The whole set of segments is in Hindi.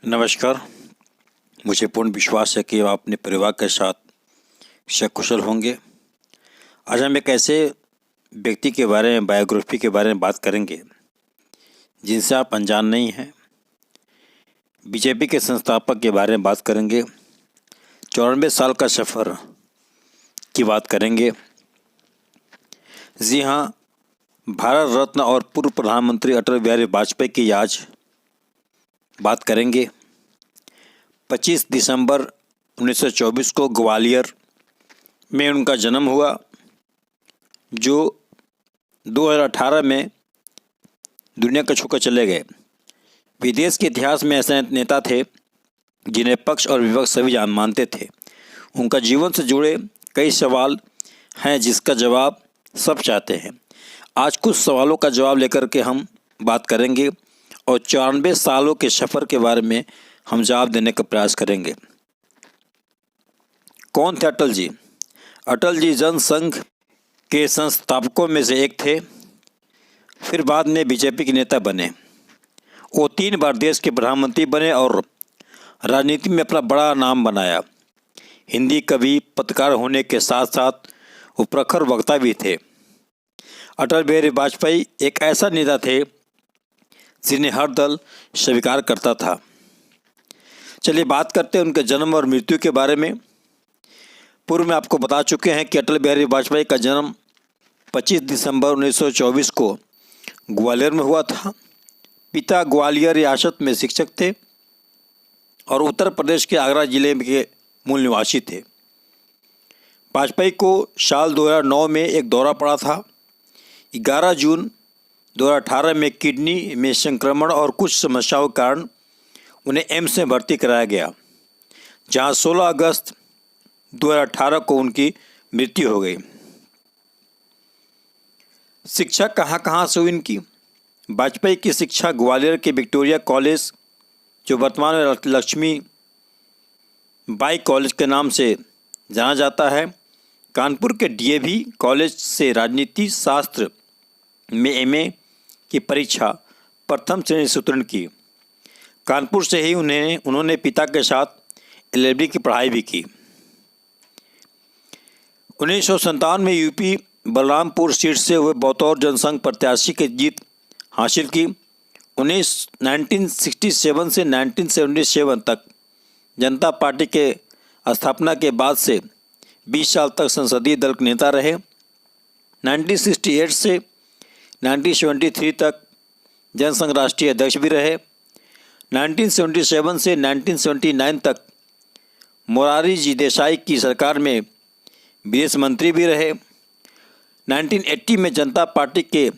नमस्कार। मुझे पूर्ण विश्वास है कि आप अपने परिवार के साथ सकुशल होंगे। आज हम एक ऐसे व्यक्ति के बारे में, बायोग्राफी के बारे में बात करेंगे जिनसे आप अनजान नहीं हैं। बीजेपी के संस्थापक के बारे में बात करेंगे। 94 साल का सफ़र की बात करेंगे। जी हाँ, भारत रत्न और पूर्व प्रधानमंत्री अटल बिहारी वाजपेयी की आज बात करेंगे। 25 दिसंबर 1924 को ग्वालियर में उनका जन्म हुआ, जो 2018 में दुनिया को छोड़कर चले गए। विदेश के इतिहास में ऐसे नेता थे जिन्हें पक्ष और विपक्ष सभी जान मानते थे। उनका जीवन से जुड़े कई सवाल हैं जिसका जवाब सब चाहते हैं। आज कुछ सवालों का जवाब लेकर के हम बात करेंगे और 94 सालों के सफ़र के बारे में हम जवाब देने का प्रयास करेंगे। कौन थे अटल जी? अटल जी जनसंघ के संस्थापकों में से एक थे। फिर बाद में बीजेपी के नेता बने। वो 3 बार देश के प्रधानमंत्री बने और राजनीति में अपना बड़ा नाम बनाया। हिंदी कवि, पत्रकार होने के साथ साथ वो प्रखर वक्ता भी थे। अटल बिहारी वाजपेयी एक ऐसा नेता थे जिन्हें हर दल स्वीकार करता था। चलिए बात करते हैं उनके जन्म और मृत्यु के बारे में। पूर्व में आपको बता चुके हैं कि अटल बिहारी वाजपेयी का जन्म 25 दिसंबर 1924 को ग्वालियर में हुआ था। पिता ग्वालियर रियासत में शिक्षक थे और उत्तर प्रदेश के आगरा जिले के मूल निवासी थे। वाजपेयी को साल 2009 में एक दौरा पड़ा था। 11 जून 2018 में किडनी में संक्रमण और कुछ समस्याओं के कारण उन्हें एम्स में भर्ती कराया गया, जहां 16 अगस्त 2018 को उनकी मृत्यु हो गई। शिक्षा कहाँ से हुई इनकी? वाजपेयी की शिक्षा ग्वालियर के विक्टोरिया कॉलेज, जो वर्तमान में लक्ष्मी बाई कॉलेज के नाम से जाना जाता है, कानपुर के डीएवी कॉलेज से राजनीति शास्त्र में एमए की परीक्षा प्रथम श्रेणी से उत्तीर्ण की। कानपुर से ही उन्होंने पिता के साथ एलएलबी की पढ़ाई भी की। 1957 में यूपी बलरामपुर सीट से हुए बतौर जनसंघ प्रत्याशी की जीत हासिल की। 1967 से 1977 तक जनता पार्टी के स्थापना के बाद से 20 साल तक संसदीय दल के नेता रहे। 1968 से 1973 तक जनसंघ राष्ट्रीय अध्यक्ष भी रहे। 1977 से 1979 तक मोरारजी जी देसाई की सरकार में विदेश मंत्री भी रहे। 1980 में जनता पार्टी के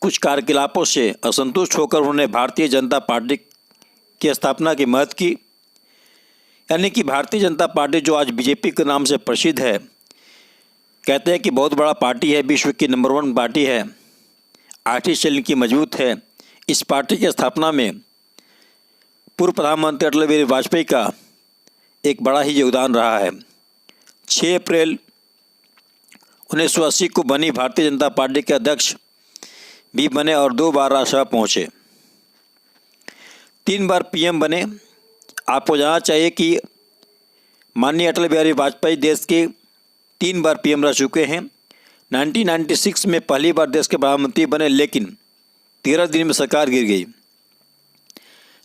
कुछ कार्यकलापों से असंतुष्ट होकर उन्होंने भारतीय जनता पार्टी की स्थापना की मदद की। यानी कि भारतीय जनता पार्टी, जो आज बीजेपी के नाम से प्रसिद्ध है, कहते हैं कि बहुत बड़ा पार्टी है, विश्व की नंबर 1 पार्टी है, आर्थिक शैली की मजबूत है। इस पार्टी की स्थापना में पूर्व प्रधानमंत्री अटल बिहारी वाजपेयी का एक बड़ा ही योगदान रहा है। 6 अप्रैल 1980 को बनी भारतीय जनता पार्टी के अध्यक्ष भी बने और 2 बार राज्यसभा पहुँचे। 3 बार पीएम बने। आपको जानना चाहिए कि माननीय अटल बिहारी वाजपेयी देश के 3 बार पीएम रह चुके हैं। 1996 में पहली बार देश के प्रधानमंत्री बने, लेकिन 13 दिन में सरकार गिर गई।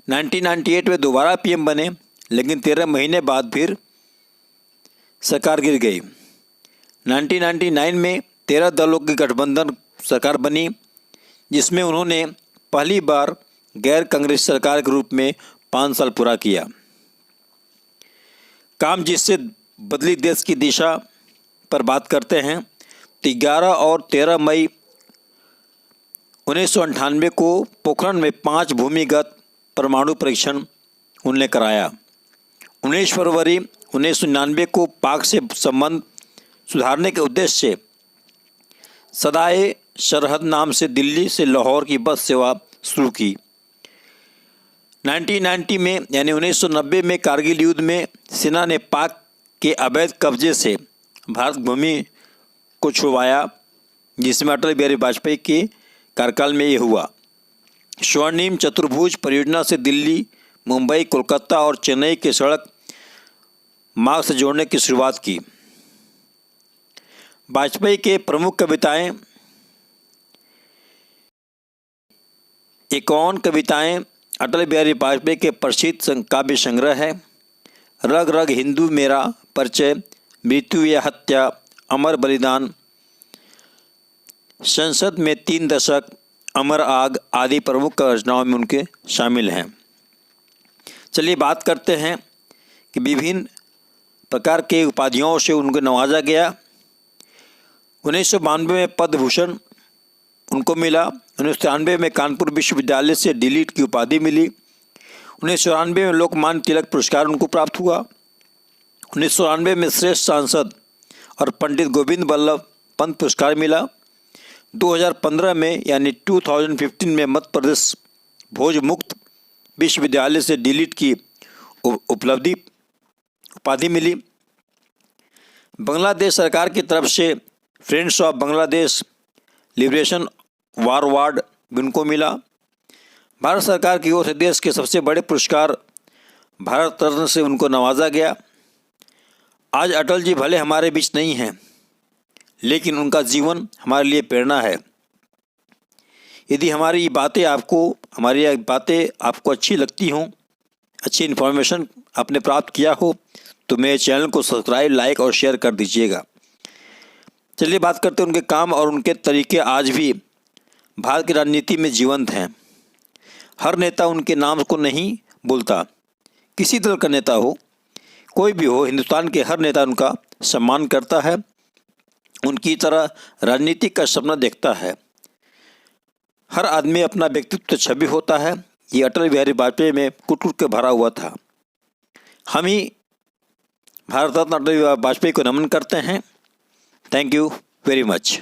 1998 में दोबारा पीएम बने, लेकिन 13 महीने बाद फिर सरकार गिर गई। 1999 में 13 दलों की गठबंधन सरकार बनी, जिसमें उन्होंने पहली बार गैर कांग्रेस सरकार के रूप में 5 साल पूरा किया। काम जिससे बदली देश की दिशा पर बात करते हैं तो 11 और 13 मई 1998 को पोखरण में 5 भूमिगत परमाणु परीक्षण उन्होंने कराया। 19 फरवरी 1999 को पाक से संबंध सुधारने के उद्देश्य से सदाए सरहद नाम से दिल्ली से लाहौर की बस सेवा शुरू की। 1990 में यानी 1990 में कारगिल युद्ध में सेना ने पाक के अवैध कब्जे से भारत भूमि को छुड़वाया, जिसमें अटल बिहारी वाजपेयी के कार्यकाल में ये हुआ। स्वर्णिम चतुर्भुज परियोजना से दिल्ली, मुंबई, कोलकाता और चेन्नई के सड़क मार्ग से जोड़ने की शुरुआत की। वाजपेयी के प्रमुख कविताएं 51 कविताएं अटल बिहारी वाजपेयी के प्रसिद्ध काव्य संग्रह है। रग रग हिंदू मेरा परिचय, मृत्यु या हत्या, अमर बलिदान, संसद में 3 दशक, अमर आग आदि प्रमुख रचनाओं में उनके शामिल हैं। चलिए बात करते हैं कि विभिन्न प्रकार के उपाधियों से उनको नवाजा गया। 1992 में पद्म भूषण उनको मिला। 1993 में कानपुर विश्वविद्यालय से डी.लिट की उपाधि मिली। 1994 में लोकमान्य तिलक पुरस्कार उनको प्राप्त हुआ। 1994 में श्रेष्ठ सांसद और पंडित गोविंद बल्लभ पंत पुरस्कार मिला। 2015 में यानी 2015 में मध्य प्रदेश भोज मुक्त विश्वविद्यालय से डी.लिट की उपाधि मिली। बांग्लादेश सरकार की तरफ से friends of Bangladesh liberation war award भी उनको मिला। भारत सरकार की ओर से देश के सबसे बड़े पुरस्कार भारत रत्न से उनको नवाजा गया। आज अटल जी भले हमारे बीच नहीं हैं, लेकिन उनका जीवन हमारे लिए प्रेरणा है। यदि हमारी बातें आपको अच्छी लगती हों, अच्छी इन्फॉर्मेशन आपने प्राप्त किया हो, तो मेरे चैनल को सब्सक्राइब, लाइक और शेयर कर दीजिएगा। चलिए बात करते हैं उनके काम और उनके तरीके आज भी भारत की राजनीति में जीवंत हैं। हर नेता उनके नाम को नहीं भूलता। किसी दल का नेता हो, कोई भी हो, हिंदुस्तान के हर नेता उनका सम्मान करता है, उनकी तरह राजनीति का सपना देखता है। हर आदमी अपना व्यक्तित्व छवि होता है। ये अटल बिहारी वाजपेयी में कुट-कुट के भरा हुआ था। हम ही भारत रत्न अटल बिहारी वाजपेयी को नमन करते हैं। Thank you very much.